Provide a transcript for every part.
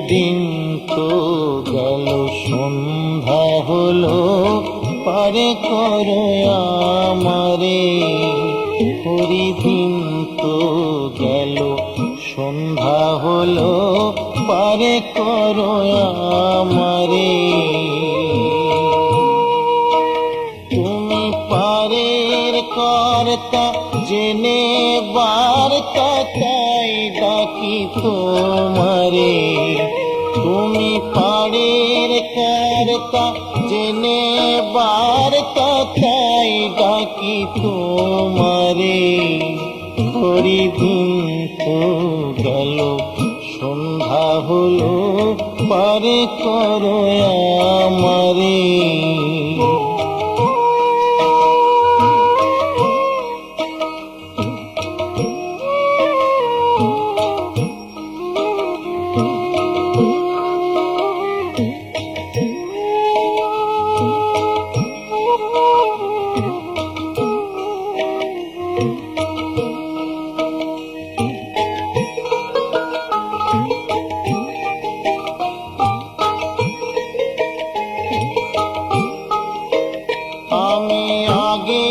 দিন তো গেল, সন্ধ্যা হলো, পারে করো আমারে। দিন তো গেল, সন্ধ্যা হলো, পারে করো আমারে। তুমি পারের কর্তা, জেনে বার্তা, তাই ডাকি তোমারে। তুমি পারের কর্তা, জেনে বার্তা, তাই ডাকি তোমারে। দিন তো গেল, সন্ধ্যা হলো, পারে করো আমারে। আমি আগে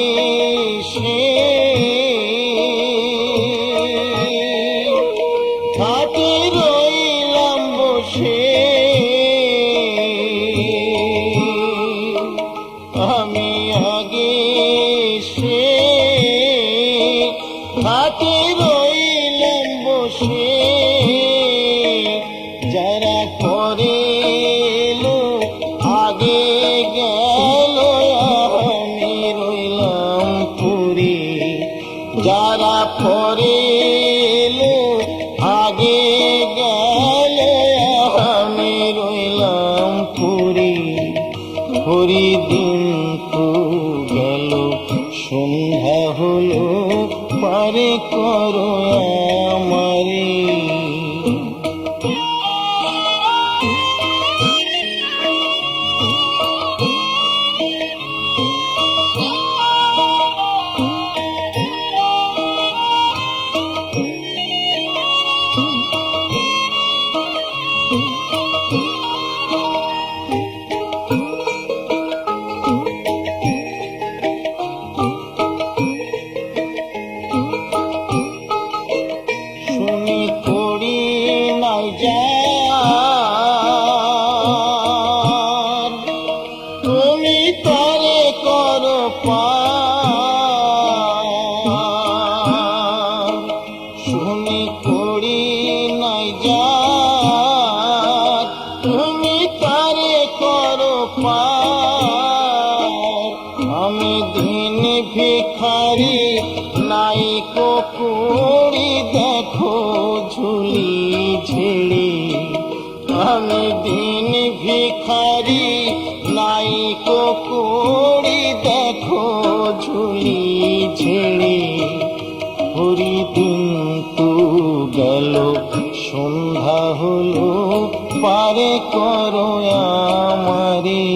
সে ঘাটে রইলাম বসে, আমি আগে সে ঘাটে রইলাম বসে। যারা পরে এলো আগে গেল, আমি রইলাম পুরী। যারা পরে এলো আগে গেল, আমি রইলাম পুরী। দিন তো গেল, সন্ধ্যা হলো, পারে করো আমারে। শুনি করি নাই যার, তুমি তারে করো পার। শুনি করি নাই যার, তুমি তারে করো পার। আমি দিন ভিখারি, নাই কুড়ি, দেখো ঝুলি ঝেড়ে। আমি দিন ভিখারি, নাই কুড়ি, দেখো ঝুলি ঝেড়ে। দিন তো গেল, সন্ধ্যা হলো, পারে করো আমারে।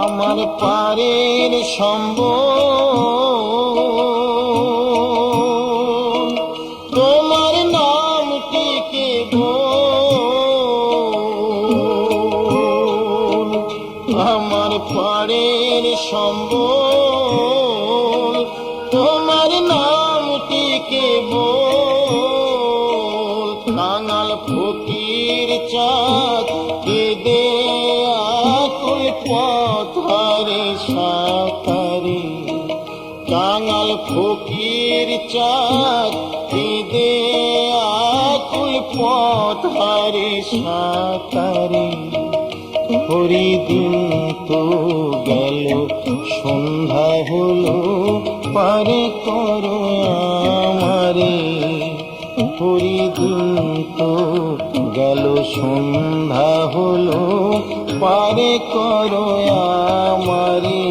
আমার পারের সম্বল, তোমার নামটিকে বল। আমার পারের সম্বল, তোমার নামটিকে বল। কাঙাল ফকির চাঁদ, কেঁদে আকুল পথ হারে সাঁতারে। কাঙাল ফকির চাঁদ ঈদে আকুল পথ হারে সাঁতারে হরিদিন তো গেল সন্ধ্যা হলো পারে করো আমারে হরিদিন তো গেল সন্ধ্যা হলো পারে করো আমারে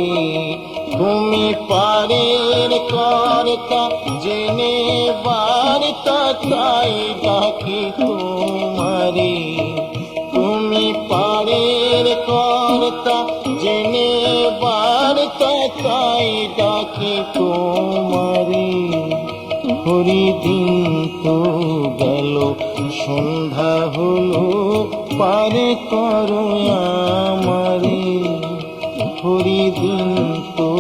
তুমি পারের কর্তা জেনে বার্তা তাই ডাকি তোমারে তুমি পারের কর্তা জেনে বার্তা তাই ডাকি তোমারে হরিদিন তো গেল সন্ধ্যা হলো পারে করো আমারে হরিদিন তো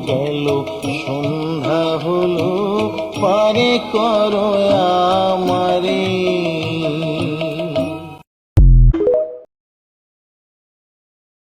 গেল সন্ধ্যা হলো পারে করো আমারে।